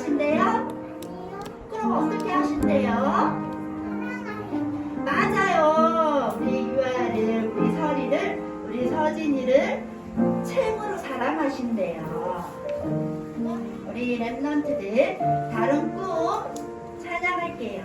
하신대요? 그럼 어떻게 하신대요? 맞아요. 우리 유아를, 우리 설이를, 우리 서진이를 참으로 사랑하신대요. 우리 랩런트들 다른 꿈 찬양할게요.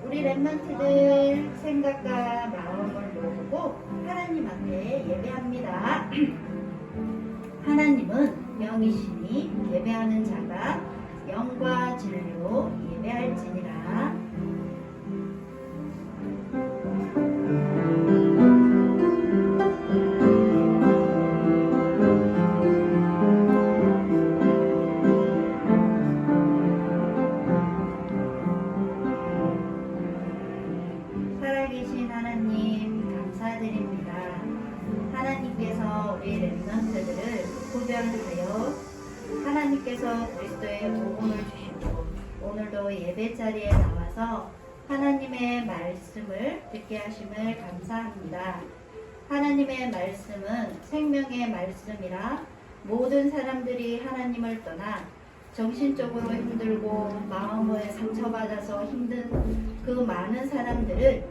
우리 랩런트들 생각과 마음을 모으고 하나님 앞에 예배합니다. 하나님은 영이시니 예배하는 자가 영과 진리로 예배할지니라. 살아계신 하나님 감사드립니다. 하나님께서 우리 랩런트들을 구별하여 하나님께서 그리스도의 복음을 주시고 오늘도 예배 자리에 나와서 하나님의 말씀을 듣게 하심을 감사합니다. 하나님의 말씀은 생명의 말씀이라 모든 사람들이 하나님을 떠나 정신적으로 힘들고 마음을 상처받아서 힘든 그 많은 사람들을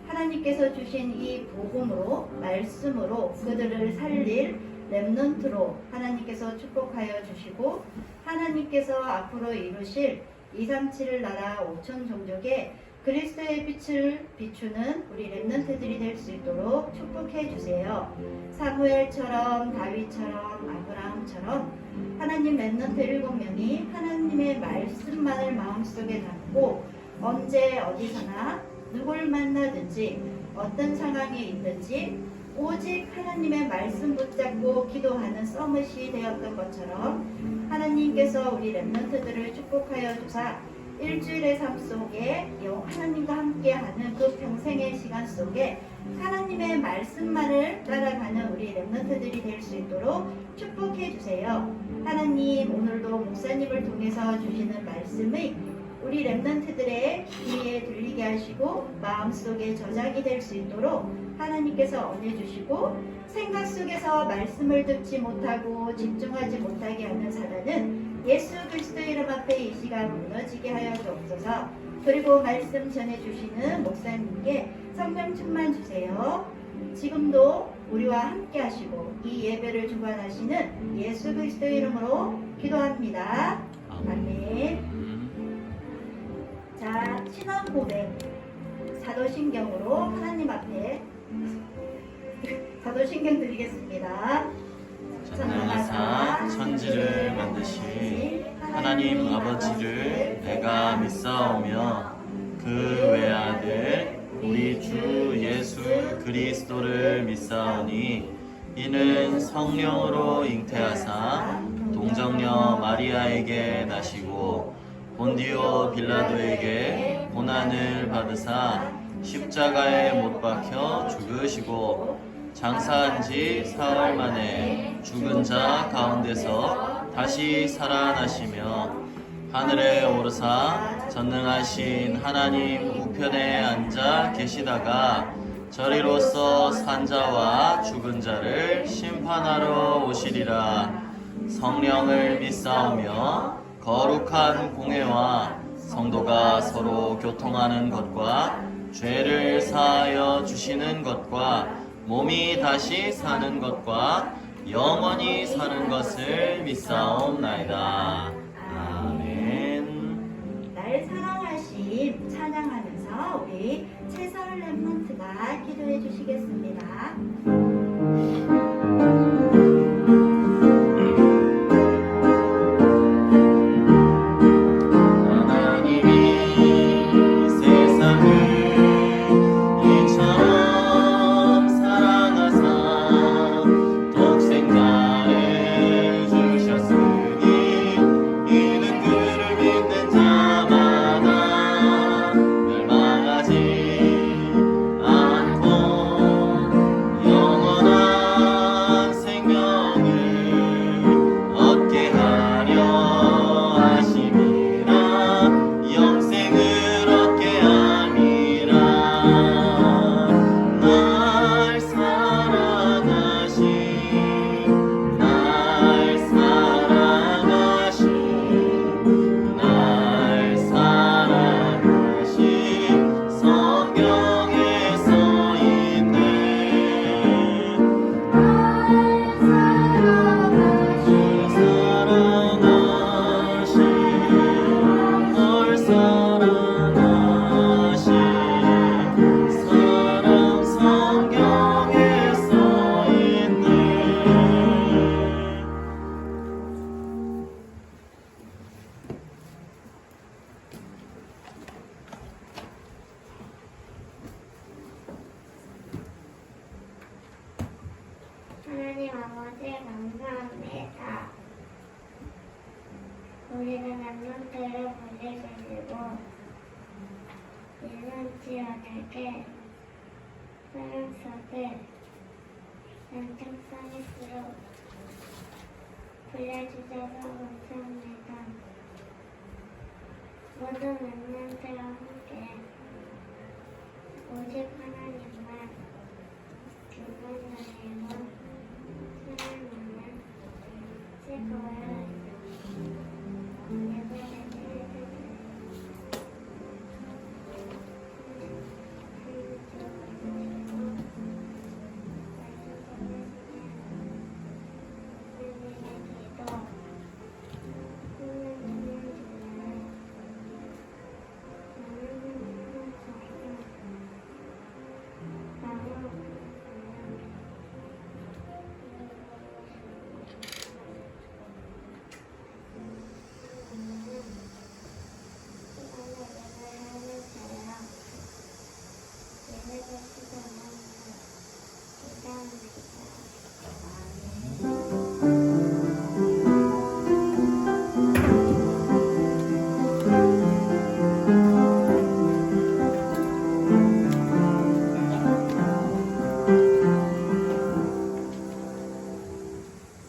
하나님께서 주신 이 복음으로 말씀으로 그들을 살릴 렘넌트로 하나님께서 축복하여 주시고 하나님께서 앞으로 이루실 237 나라 5천 종족에 그리스도의 빛을 비추는 우리 렘넌트들이 될 수 있도록 축복해 주세요. 사무엘처럼 다윗처럼 아브라함처럼 하나님 렘넌트 7명이 하나님의 말씀만을 마음속에 담고 언제 어디서나 누굴 만나든지 어떤 상황에 있든지 오직 하나님의 말씀 붙잡고 기도하는 서밋이 되었던 것처럼 하나님께서 우리 렘넌트들을 축복하여 주사 일주일의 삶 속에 하나님과 함께하는 그 평생의 시간 속에 하나님의 말씀만을 따라가는 우리 렘넌트들이 될 수 있도록 축복해 주세요. 하나님 오늘도 목사님을 통해서 주시는 말씀이 우리 렘넌트들의 귀에 들리게 하시고 마음속에 저작이 될 수 있도록 하나님께서 은혜 주시고 생각 속에서 말씀을 듣지 못하고 집중하지 못하게 하는 사단은 예수 그리스도의 이름 앞에 이 시간 무너지게 하여 주옵소서. 그리고 말씀 전해주시는 목사님께 성령 충만 주세요. 지금도 우리와 함께 하시고 이 예배를 주관하시는 예수 그리스도의 이름으로 기도합니다. 아멘. 자, 신앙 고백 사도신경으로 하나님 앞에 사도신경 드리겠습니다. 전능하사 천지를 만드신 하나님 아버지를 내가 믿사오며 그 외아들 우리 주 예수 그리스도를 믿사오니 이는 성령으로 잉태하사 동정녀 마리아에게 나시고 본디오 빌라도에게 고난을 받으사 십자가에 못 박혀 죽으시고 장사한 지 사흘 만에 죽은 자 가운데서 다시 살아나시며 하늘에 오르사 전능하신 하나님 우편에 앉아 계시다가 저리로서 산자와 죽은 자를 심판하러 오시리라. 성령을 믿사오며 거룩한 공회와 성도가 서로 교통하는 것과 죄를 사하여 주시는 것과 몸이 다시 사는 것과 영원히 사는 것을 믿사옵나이다. 아멘. 날 사랑하심 찬양하면서 우리 최설 랩런트가 기도해 주시겠습니다. 하나님 아버지 감사합니다. 우리는 랩런트를 보내주시고 랩런트들에게 사랑 속에 연장 서비스로 불려주셔서 감사합니다. 모든 랩런트와 함께 오직 하나님만 기본적이고 하나님은 최고의 예배를 드리는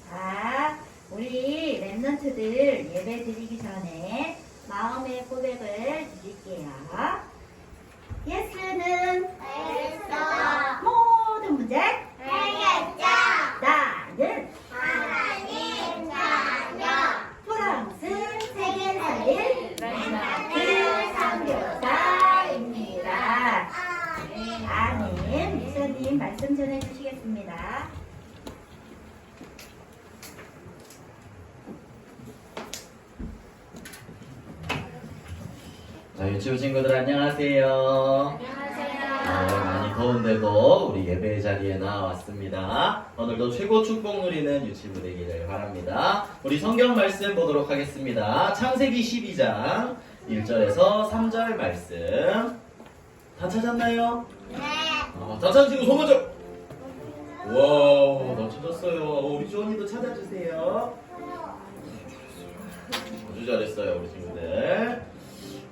자, 우리 랩런트들 예배 드리기 전에 마음의 고백을 드릴게요. 예수는 모든 문제 나는 프랑스 세계 살릴 그 선교사입니다. 아멘. 목사님 말씀 전해 주시겠습니다. 자, 유치부 친구들 안녕하세요. 많이 더운데도 우리 예배 자리에 나왔습니다. 오늘도 최고 축복 누리는 유치부 되기를 바랍니다. 우리 성경 말씀 보도록 하겠습니다. 창세기 12장 1절에서 3절 말씀 다 찾았나요? 네. 다 찾은 친구 손 먼저. 와, 다 찾았어요. 우리 주원이도 찾아주세요. 아주 잘했어요, 우리 친구들.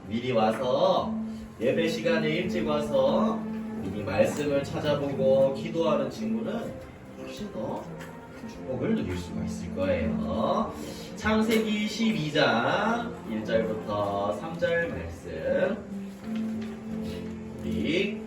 미리 와서 예배 시간에 일찍 와서 미리 말씀을 찾아보고 기도하는 친구는 훨씬 더 축복을 누릴 수가 있을 거예요. 창세기 12장 1절부터 3절 말씀 우리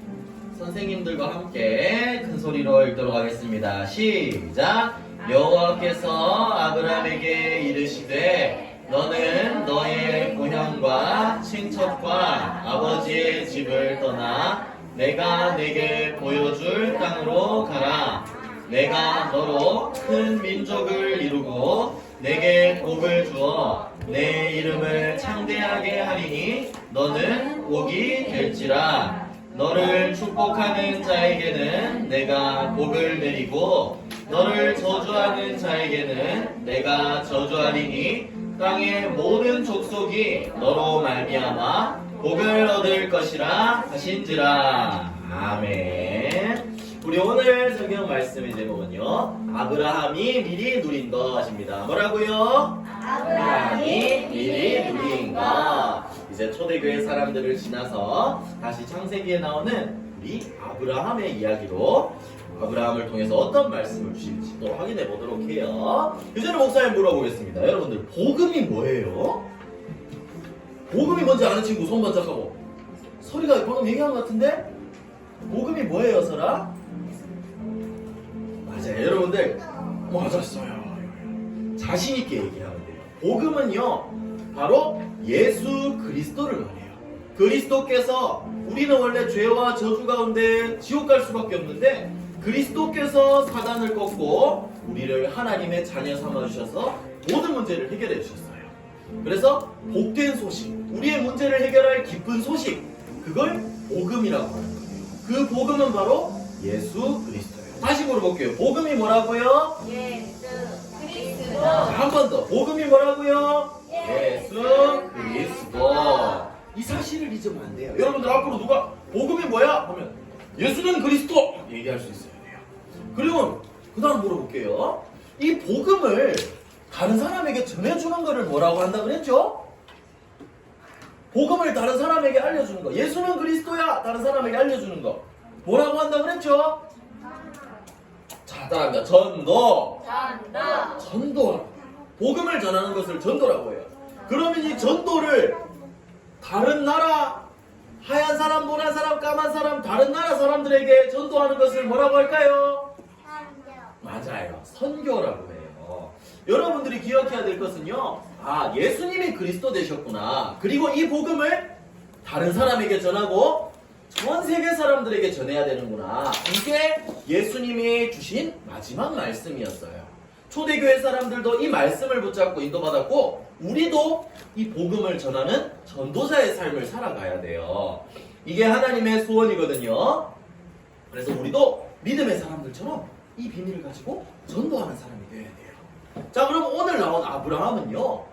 선생님들과 함께 큰 소리로 읽도록 하겠습니다. 시작! 여호와께서 아브라함에게 이르시되 너는 너의 고향과 친척과 아버지의 집을 떠나 내가 내게 보여줄 땅으로 가라. 내가 너로 큰 민족을 이루고 내게 복을 주어 내 이름을 창대하게 하리니 너는 복이 될지라. 너를 축복하는 자에게는 내가 복을 내리고 너를 저주하는 자에게는 내가 저주하리니 땅의 모든 족속이 너로 말미암아 복을 얻을 것이라 하신지라. 아멘. 우리 오늘 성경 말씀의 제목은요, 아브라함이 미리 누린 것입니다. 뭐라고요? 아브라함이 미리 누린 것. 이제 초대교회 사람들을 지나서 다시 창세기에 나오는 우리 아브라함의 이야기로 아브라함을 통해서 어떤 말씀을 주실지 또 확인해 보도록 해요. 이제는 목사님 물어보겠습니다. 여러분들 복음이 뭐예요? 복음이 뭔지 아는 친구 손 번쩍하고. 소리가 방금 얘기한 것 같은데? 복음이 뭐예요, 설아? 맞아요, 여러분들. 맞았어요. 자신 있게 얘기하면 돼요. 복음은요, 바로 예수 그리스도를 말해요. 그리스도께서, 우리는 원래 죄와 저주 가운데 지옥 갈 수밖에 없는데 그리스도께서 사단을 꺾고 우리를 하나님의 자녀 삼아 주셔서 모든 문제를 해결해 주셨어요. 그래서 복된 소식, 우리의 문제를 해결할 기쁜 소식, 그걸 복음이라고 하는 거예요. 그 복음은 바로 예수 그리스도예요. 다시 물어볼게요. 복음이 뭐라고요? 예수 그리스도. 한 번 더. 복음이 뭐라고요? 예수 그리스도. 이 사실을 잊으면 안 돼요. 여러분들 앞으로 누가 복음이 뭐야? 하면 예수는 그리스도 얘기할 수 있어야 돼요. 그리고 그 다음 물어볼게요. 이 복음을 다른 사람에게 전해주는 거를 뭐라고 한다 그랬죠? 복음을 다른 사람에게 알려주는 거. 예수는 그리스도야. 다른 사람에게 알려주는 거. 뭐라고 한다 그랬죠? 자, 따라합니다. 전도. 전도. 복음을 전하는 것을 전도라고 해요. 그러면 이 전도를 다른 나라, 하얀 사람, 노란 사람, 까만 사람, 다른 나라 사람들에게 전도하는 것을 뭐라고 할까요? 맞아요. 선교라고 해요. 여러분들이 기억해야 될 것은요, 아, 예수님이 그리스도 되셨구나. 그리고 이 복음을 다른 사람에게 전하고 전 세계 사람들에게 전해야 되는구나. 이게 예수님이 주신 마지막 말씀이었어요. 초대교회 사람들도 이 말씀을 붙잡고 인도받았고 우리도 이 복음을 전하는 전도자의 삶을 살아가야 돼요. 이게 하나님의 소원이거든요. 그래서 우리도 믿음의 사람들처럼 이 비밀을 가지고 전도하는 사람이 되어야 돼요. 자, 그럼 오늘 나온 아브라함은요,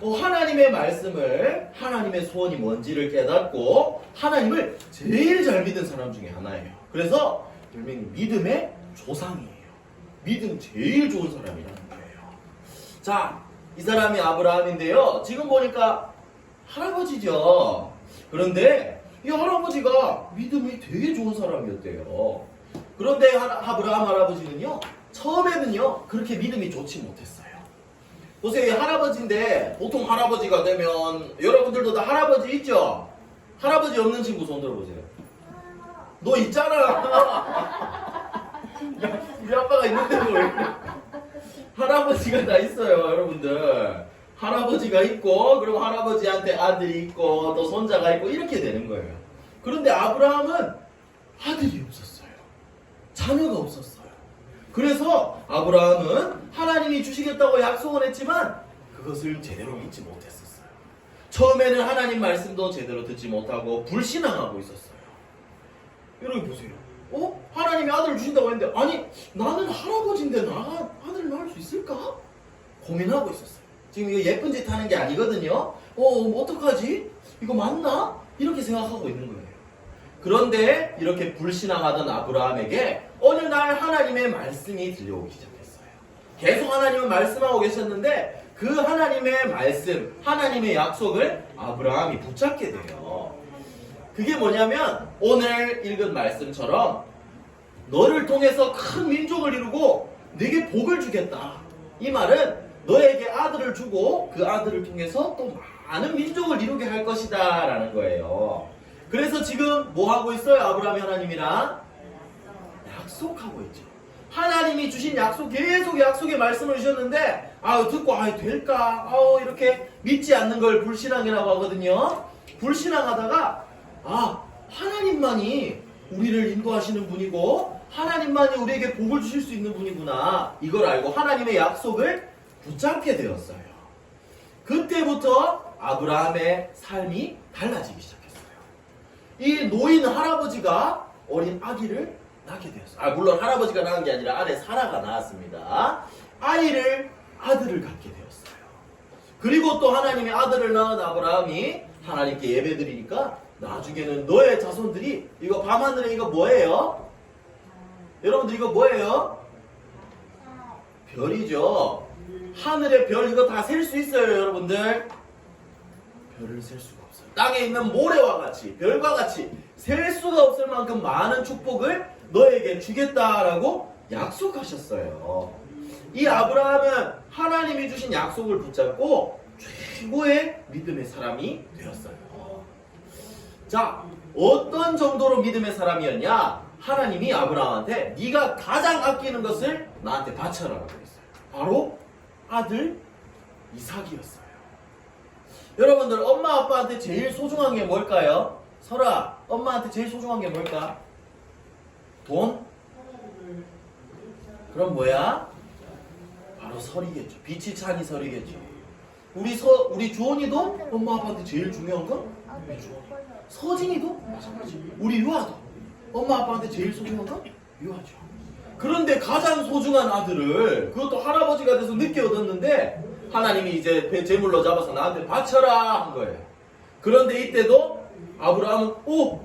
하나님의 말씀을, 하나님의 소원이 뭔지를 깨닫고 하나님을 제일 잘 믿은 사람 중에 하나예요. 그래서 별명이 믿음의 조상이에요. 믿음 제일 좋은 사람이라는 거예요. 자, 이 사람이 아브라함인데요, 지금 보니까 할아버지죠. 그런데 이 할아버지가 믿음이 되게 좋은 사람이었대요. 그런데 아브라함 할아버지는요, 처음에는요 그렇게 믿음이 좋지 못했어요. 보세요, 이 할아버지인데 보통 할아버지가 되면 여러분들도 다 할아버지 있죠? 할아버지 없는 친구 손 들어보세요. 너 있잖아. 우리 아빠가 있는데 왜 그래? 할아버지가 다 있어요, 여러분들. 할아버지가 있고, 그리고 할아버지한테 아들이 있고, 또 손자가 있고, 이렇게 되는 거예요. 그런데 아브라함은 아들이 없었어요. 자녀가 없었어요. 그래서 아브라함은 하나님이 주시겠다고 약속은 했지만 그것을 제대로 믿지 못했었어요. 처음에는 하나님 말씀도 제대로 듣지 못하고 불신앙하고 있었어요. 여러분 보세요. 하나님이 아들을 주신다고 했는데, 아니, 나는 할아버지인데 나가 아들을 낳을 수 있을까? 고민하고 있었어요. 지금 이거 예쁜 짓 하는 게 아니거든요. 어떡하지? 이거 맞나? 이렇게 생각하고 있는 거예요. 그런데 이렇게 불신앙하던 아브라함에게 어느 날 하나님의 말씀이 들려오기 시작했어요. 계속 하나님은 말씀하고 계셨는데 그 하나님의 말씀, 하나님의 약속을 아브라함이 붙잡게 돼요. 그게 뭐냐면 오늘 읽은 말씀처럼 너를 통해서 큰 민족을 이루고 내게 복을 주겠다. 이 말은 너에게 아들을 주고 그 아들을 통해서 또 많은 민족을 이루게 할 것이다 라는 거예요. 그래서 지금 뭐 하고 있어요? 아브라함이 하나님이랑 약속하고 있죠. 하나님이 주신 약속, 계속 약속의 말씀을 주셨는데 듣고 될까? 이렇게 믿지 않는 걸 불신앙이라고 하거든요. 불신앙하다가 하나님만이 우리를 인도하시는 분이고 하나님만이 우리에게 복을 주실 수 있는 분이구나, 이걸 알고 하나님의 약속을 붙잡게 되었어요. 그때부터 아브라함의 삶이 달라지기 시작했어요. 이 노인 할아버지가 어린 아기를 낳게 되었어요. 물론 할아버지가 낳은 게 아니라 아내 사라가 낳았습니다. 아들을 갖게 되었어요. 그리고 또 하나님의 아들을 낳은 아브라함이 하나님께 예배드리니까 나중에는 너의 자손들이, 이거 밤하늘에 이거 뭐예요? 여러분들 이거 뭐예요? 별이죠. 하늘의 별 이거 다 셀 수 있어요, 여러분들? 별을 셀 수가 없어요. 땅에 있는 모래와 같이, 별과 같이 셀 수가 없을 만큼 많은 축복을 너에게 주겠다라고 약속하셨어요. 이 아브라함은 하나님이 주신 약속을 붙잡고 최고의 믿음의 사람이 되었어요. 자, 어떤 정도로 믿음의 사람이었냐? 하나님이 아브라함한테 네가 가장 아끼는 것을 나한테 바쳐라라고 했어요. 바로 아들 이삭이었어요. 여러분들, 엄마 아빠한테 제일 소중한 게 뭘까요? 설아, 엄마한테 제일 소중한 게 뭘까? 돈? 그럼 뭐야? 바로 설이겠죠. 빛이 찬이 설이겠죠. 우리 주원이도 엄마 아빠한테 제일 중요한 건 서진이도 마찬가지. 우리 유아도 엄마 아빠한테 제일 소중한 건 유아죠. 그런데 가장 소중한 아들을, 그것도 할아버지가 돼서 늦게 얻었는데 하나님이 이제 제물로 잡아서 나한테 바쳐라 한 거예요. 그런데 이때도 아브라함은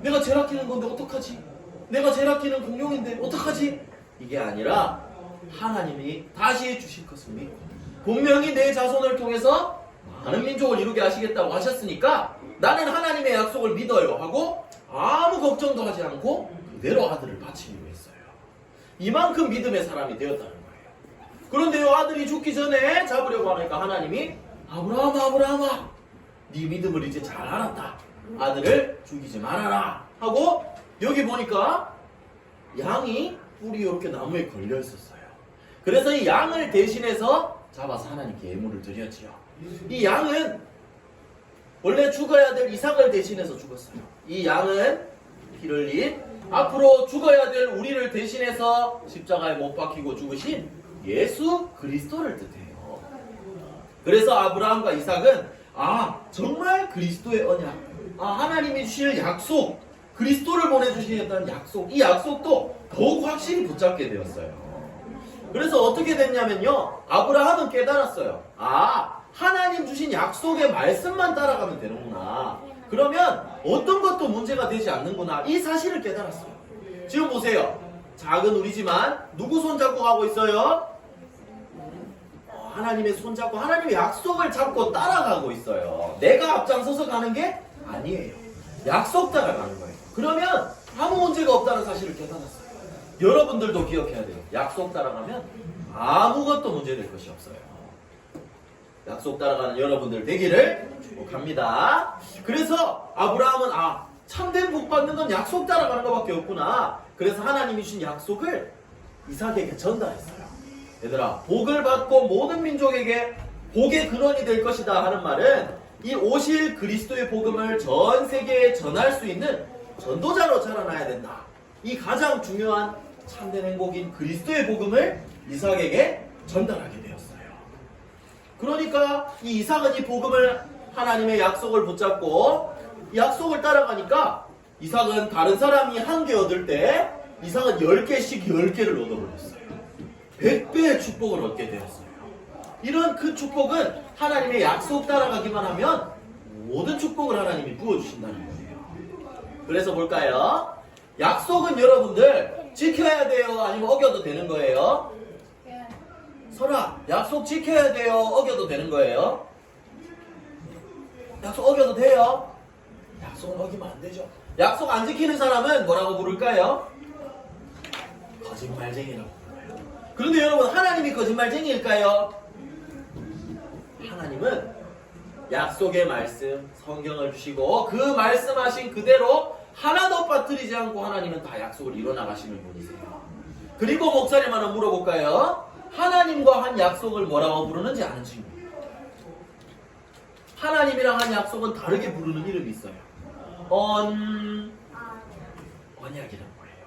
내가 제일 아끼는 건데 어떡하지? 내가 제일 아끼는 공룡인데 어떡하지? 이게 아니라 하나님이 다시 주실 것을 믿고 분명히 내 자손을 통해서 많은 민족을 이루게 하시겠다고 하셨으니까 나는 하나님의 약속을 믿어요 하고 아무 걱정도 하지 않고 그대로 아들을 바치기로 했어요. 이만큼 믿음의 사람이 되었다는 거예요. 그런데 이 아들이 죽기 전에 잡으려고 하니까 하나님이 아브라함아 네 믿음을 이제 잘 알았다. 아들을 죽이지 말아라 하고, 여기 보니까 양이 뿔이 이렇게 나무에 걸려 있었어요. 그래서 이 양을 대신해서 잡아서 하나님께 예물을 드렸지요. 이 양은 원래 죽어야 될 이삭을 대신해서 죽었어요. 이 양은 피를 흘린, 앞으로 죽어야 될 우리를 대신해서 십자가에 못 박히고 죽으신 예수 그리스도를 뜻해요. 그래서 아브라함과 이삭은 정말 그리스도의 언약, 하나님이 주실 약속, 그리스도를 보내주시겠다는 약속, 이 약속도 더욱 확실히 붙잡게 되었어요. 그래서 어떻게 됐냐면요, 아브라함은 깨달았어요. 하나님 주신 약속의 말씀만 따라가면 되는구나. 그러면 어떤 것도 문제가 되지 않는구나. 이 사실을 깨달았어요. 지금 보세요. 작은 우리지만 누구 손잡고 가고 있어요? 하나님의 손잡고 하나님의 약속을 잡고 따라가고 있어요. 내가 앞장서서 가는 게 아니에요. 약속 따라가는 거예요. 그러면 아무 문제가 없다는 사실을 깨달았어요. 여러분들도 기억해야 돼요. 약속 따라가면 아무것도 문제될 것이 없어요. 약속 따라가는 여러분들 되기를 축복합니다. 그래서 아브라함은 참된 복 받는 건 약속 따라가는 것밖에 없구나. 그래서 하나님이 주신 약속을 이삭에게 전달했어요. 얘들아, 복을 받고 모든 민족에게 복의 근원이 될 것이다 하는 말은 이 오실 그리스도의 복음을 전 세계에 전할 수 있는 전도자로 자라나야 된다. 이 가장 중요한 참된 행복인 그리스도의 복음을 이삭에게 전달하게 되었어요. 그러니까 이 이삭은 이 복음을, 하나님의 약속을 붙잡고 약속을 따라가니까 이삭은 다른 사람이 한 개 얻을 때 이삭은 10개씩 10개를 얻어버렸어요. 100배의 축복을 얻게 되었어요. 이런 그 축복은 하나님의 약속 따라가기만 하면 모든 축복을 하나님이 부어주신다는 거예요. 그래서 볼까요? 약속은 여러분들 지켜야 돼요? 아니면 어겨도 되는 거예요? 설아, 약속 지켜야 돼요? 어겨도 되는 거예요? 약속 어겨도 돼요? 약속은 어기면 안 되죠. 약속 안 지키는 사람은 뭐라고 부를까요? 거짓말쟁이라고 불러요. 그런데 여러분, 하나님이 거짓말쟁이일까요? 하나님은 약속의 말씀, 성경을 주시고 그 말씀하신 그대로 하나도 빠뜨리지 않고 하나님은 다 약속을 이뤄나가시는 분이세요. 그리고 목사님 하나 물어볼까요? 하나님과 한 약속을 뭐라고 부르는지 아는지? 하나님이랑 한 약속은 다르게 부르는 이름이 있어요. 언약이란 거예요.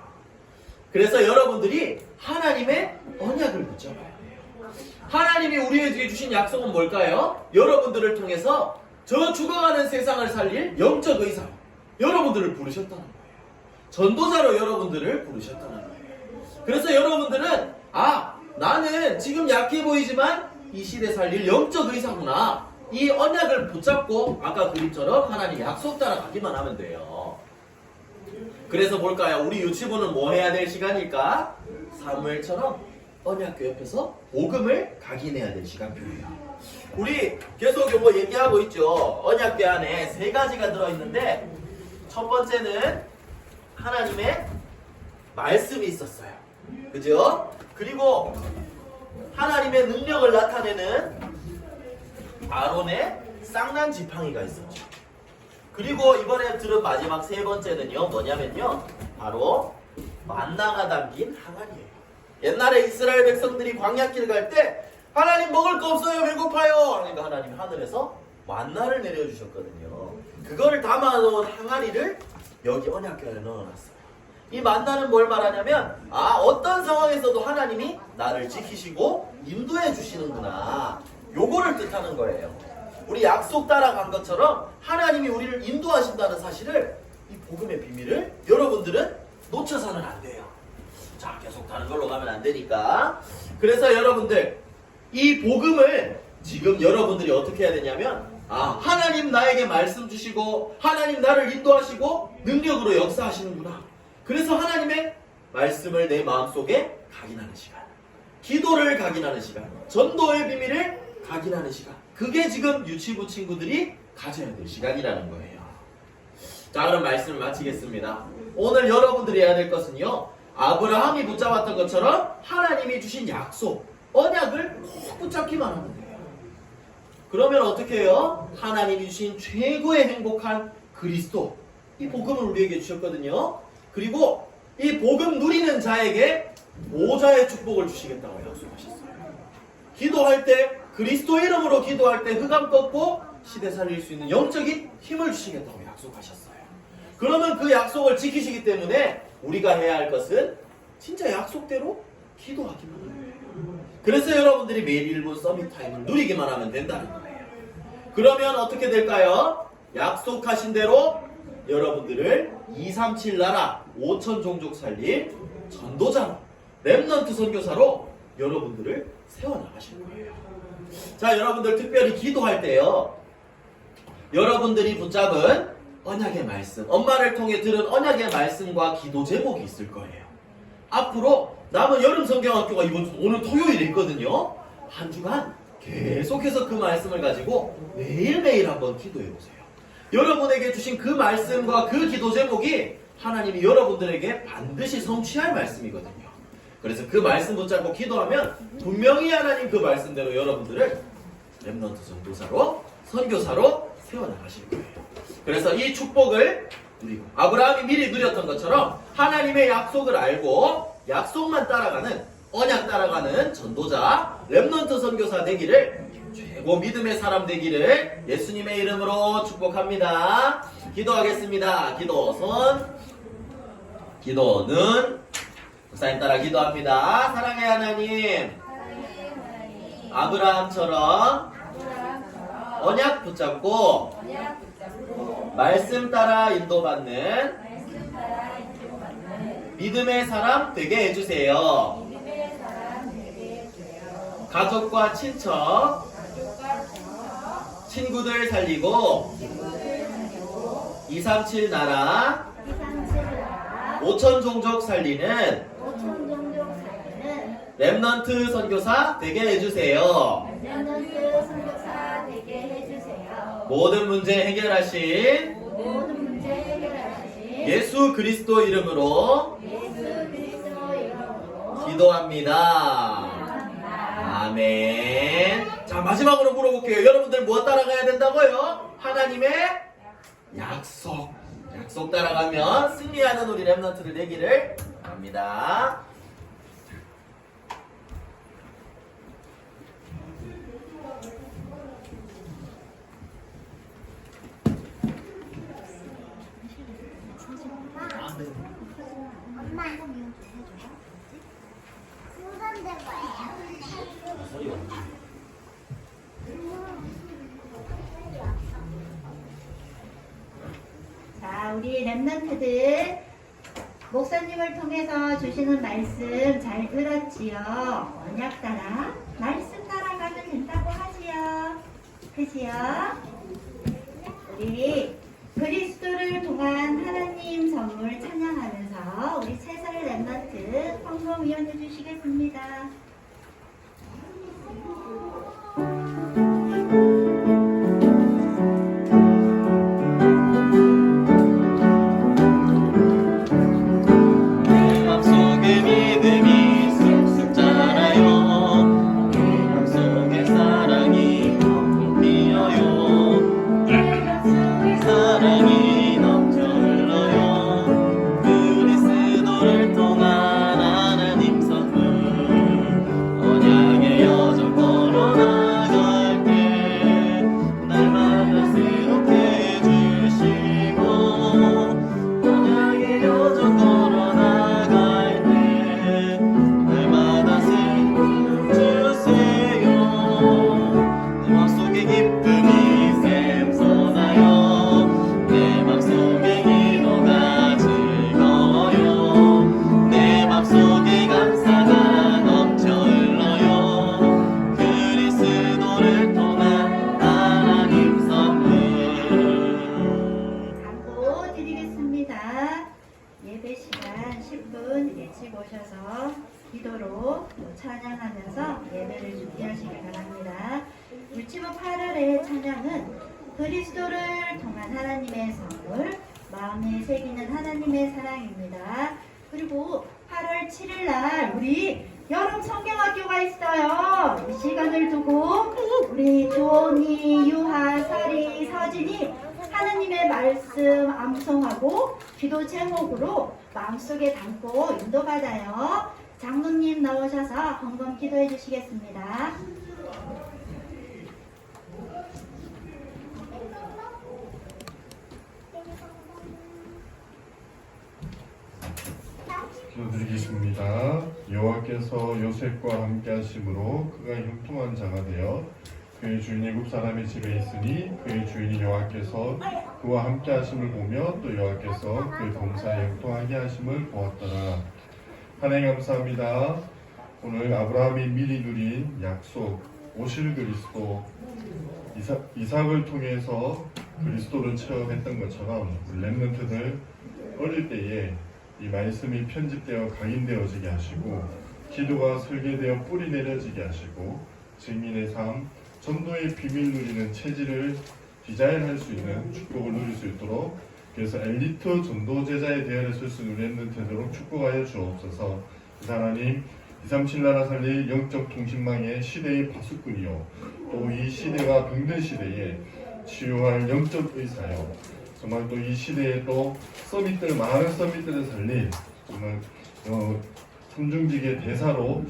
그래서 여러분들이 하나님의 언약을 붙잡아야 돼요. 하나님이 우리에게 주신 약속은 뭘까요? 여러분들을 통해서 저 죽어가는 세상을 살릴 영적 의사, 여러분들을 부르셨다는 거예요. 전도자로 여러분들을 부르셨다는 거예요. 그래서 여러분들은 나는 지금 약해 보이지만 이 시대 살릴 영적 의사구나. 이 언약을 붙잡고 아까 그림처럼 하나님 약속 따라 가기만 하면 돼요. 그래서 볼까요? 우리 유치부는 뭐 해야 될 시간일까? 사무엘처럼 언약교 옆에서 복음을 각인해야 될 시간표예요. 우리 계속 요거 얘기하고 있죠. 언약궤 안에 3가지가 들어있는데 첫 번째는 하나님의 말씀이 있었어요. 그죠? 그리고 하나님의 능력을 나타내는 아론의 쌍난 지팡이가 있었죠. 그리고 이번에 들은 마지막 3번째는요 뭐냐면요 바로 만나가 담긴 항아리예요. 옛날에 이스라엘 백성들이 광야길 갈 때 하나님 먹을 거 없어요, 배고파요. 그러니까 하나님 하늘에서 만나를 내려주셨거든요. 그거를 담아놓은 항아리를 여기 언약궤 안에 넣어놨어요. 이 만나는 뭘 말하냐면 어떤 상황에서도 하나님이 나를 지키시고 인도해 주시는구나, 요거를 뜻하는 거예요. 우리 약속 따라간 것처럼 하나님이 우리를 인도하신다는 사실을, 이 복음의 비밀을 여러분들은 놓쳐서는 안 돼요. 자, 계속 다른 걸로 가면 안 되니까. 그래서 여러분들 이 복음을 지금 여러분들이 어떻게 해야 되냐면 하나님 나에게 말씀 주시고 하나님 나를 인도하시고 능력으로 역사하시는구나. 그래서 하나님의 말씀을 내 마음속에 각인하는 시간, 기도를 각인하는 시간, 전도의 비밀을 각인하는 시간, 그게 지금 유치부 친구들이 가져야 될 시간이라는 거예요. 자, 그럼 말씀을 마치겠습니다. 오늘 여러분들이 해야 될 것은요, 아브라함이 붙잡았던 것처럼 하나님이 주신 약속, 언약을 꼭 붙잡기만 하면 돼요. 그러면 어떻게 해요? 하나님이 주신 최고의 행복한 그리스도, 이 복음을 우리에게 주셨거든요. 그리고 이 복음 누리는 자에게 보좌의 축복을 주시겠다고 약속하셨어요. 기도할 때, 그리스도 이름으로 기도할 때 흑암 꺾고 시대 살릴 수 있는 영적인 힘을 주시겠다고 약속하셨어요. 그러면 그 약속을 지키시기 때문에 우리가 해야 할 것은 진짜 약속대로 기도하기만 하는 거예요. 그래서 여러분들이 매일 1분 서밋 타임을 누리기만 하면 된다는 거예요. 그러면 어떻게 될까요? 약속하신 대로 여러분들을 237 나라 5천 종족 살릴 전도자로, 렘넌트 선교사로 여러분들을 세워나가실 거예요. 자, 여러분들 특별히 기도할 때요, 여러분들이 붙잡은 언약의 말씀, 엄마를 통해 들은 언약의 말씀과 기도 제목이 있을 거예요. 앞으로 남은 여름 성경학교가 오늘 토요일에 있거든요. 한 주간 계속해서 그 말씀을 가지고 매일매일 한번 기도해 보세요. 여러분에게 주신 그 말씀과 그 기도 제목이 하나님이 여러분들에게 반드시 성취할 말씀이거든요. 그래서 그 말씀 붙잡고 기도하면 분명히 하나님 그 말씀대로 여러분들을 렘넌트 선교사로, 선교사로 세워나가실 거예요. 그래서 이 축복을 누리고 아브라함이 미리 누렸던 것처럼 하나님의 약속을 알고 약속만 따라가는, 언약 따라가는 전도자, 렘넌트 선교사 되기를, 최고 믿음의 사람 되기를 예수님의 이름으로 축복합니다. 기도하겠습니다. 기도는 목사님 따라 기도합니다. 사랑의 하나님, 아브라함처럼 언약 붙잡고 말씀 따라 인도받는 믿음의 사람 되게 해주세요. 가족과 친척, 친구들 살리고 237 나라 5천 종족 살리는 5천 종족 살리는 렘넌트 선교사 되게 해주세요. 렘넌트 선교사 되게 해주세요. 모든 문제 해결하신 모든 문제 해결하신 예수 그리스도 이름으로 예수 그리스도 이름으로 기도합니다. 아멘. 자, 마지막으로 물어볼게요. 여러분들 뭐 따라가야 된다고요? 하나님의 약속. 약속 따라가면 승리하는 우리 렘넌트들 되기를 바랍니다. 엄마 무슨 대가예요? 자, 우리 렘넌트들 목사님을 통해서 주시는 말씀 잘 들었지요? 언약 따라 말씀 따라가면 된다고 하지요. 그지요? 우리 그리스도를 통한 하나님 선물 찬양하면서 우리 채설 렘넌트 헌금 위원해 주시겠습니다. 내 맘속에 믿음이 쑥쑥 자라요. 내 맘속에 사랑이 kok콕 피어요. 내 맘속에 사랑이 넘쳐 흘러요. 그리스도를 통한 하나님 선물 언약의 여정 걸어나갈 때 날마다 새롭게 해주시고 언약의 여정 걸어나갈 때 날마다 새롭게 주세요. 내 맘속에 기쁨이 샘솟아요. 내 맘속에 기도가 즐거워요. 내 맘속에 감사가 넘쳐 흘러요. 그리스도를 통한 하나님 선물. 광고 드리겠습니다. 예배 시간 10분 일찍 오셔서 기도로 또 찬양하면서 예배를 준비하시기 바랍니다. 유치부 8월의 찬양은 그리스도를 통한 하나님의 선물, 마음에 새기는 하나님의 사랑입니다. 그리고 8월 7일 날 우리 여름 성경학교가 있어요. 이 시간을 두고 우리 조언이, 유하, 사리, 서진이 하나님의 말씀 암송하고 기도 제목으로 마음속에 담고 인도받아요. 장로님 나오셔서 헌금 기도해 주시겠습니다. 기도드리겠습니다. 여호와께서 요셉과 함께 하심으로 그가 형통한 자가 되어 그의 주인 일곱 사람의 집에 있으니 그의 주인이 여호와께서 그와 함께 하심을 보며 또 여호와께서 그의 봉사에 형통하게 하심을 보았더라. 하나님 감사합니다. 오늘 아브라함이 미리 누린 약속 오실 그리스도 이삭을 통해서 그리스도를 체험했던 것처럼 우리 렘넌트들 어릴 때에 이 말씀이 편집되어 각인되어지게 하시고 기도가 설계되어 뿌리 내려지게 하시고 증인의 삶, 전도의 비밀 누리는 체질을 디자인할 수 있는 축복을 누릴 수 있도록 그래서 엘리트 전도 제자의 대열에 설 수 있는 렘넌트되도록 축복하여 주옵소서. 하나님 237 나라 살릴 영적 통신망의 시대의 파수꾼이요 또 이 시대가 병든 시대에 치유할 영적 의사요 정말 또 이 시대에 또 서밋들 많은 서밋들을 살릴 정말 삼중직의 대사로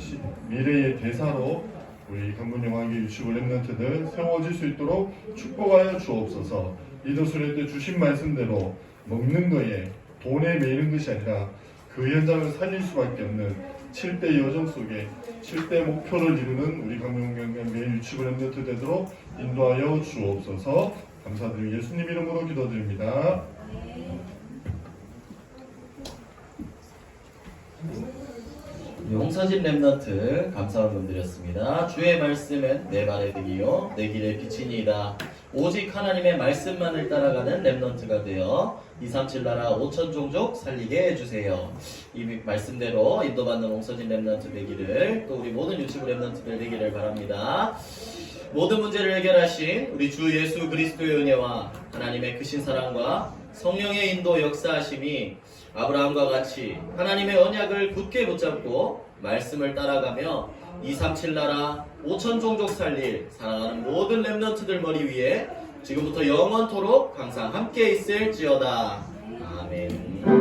미래의 대사로 우리 강문영왕교 유치부 렘넌트들 세워질 수 있도록 축복하여 주옵소서. 리더술회 때 주신 말씀대로 먹는 거에 돈에 매이는 것이 아니라 그 현장을 살릴 수밖에 없는 7대 여정 속에 7대 목표를 이루는 우리 강문영왕교 유치부 렘넌트 되도록 인도하여 주옵소서. 감사드리고 예수님 이름으로 기도드립니다. 용서진 렘넌트 감사 헌금 드렸습니다. 주의 말씀은 내 발의 등이요 내 길의 빛이니이다. 오직 하나님의 말씀만을 따라가는 렘넌트가 되어 237 나라 5천 종족 살리게 해주세요. 이 말씀대로 인도받는 용서진 렘넌트 되기를, 또 우리 모든 유치부 렘넌트들 되기를 바랍니다. 모든 문제를 해결하신 우리 주 예수 그리스도의 은혜와 하나님의 크신 사랑과 성령의 인도 역사하심이 아브라함과 같이 하나님의 언약을 굳게 붙잡고 말씀을 따라가며 237 나라 5천 종족 살릴 사랑하는 모든 렘넌트들 머리 위에 지금부터 영원토록 항상 함께 있을지어다. 아멘.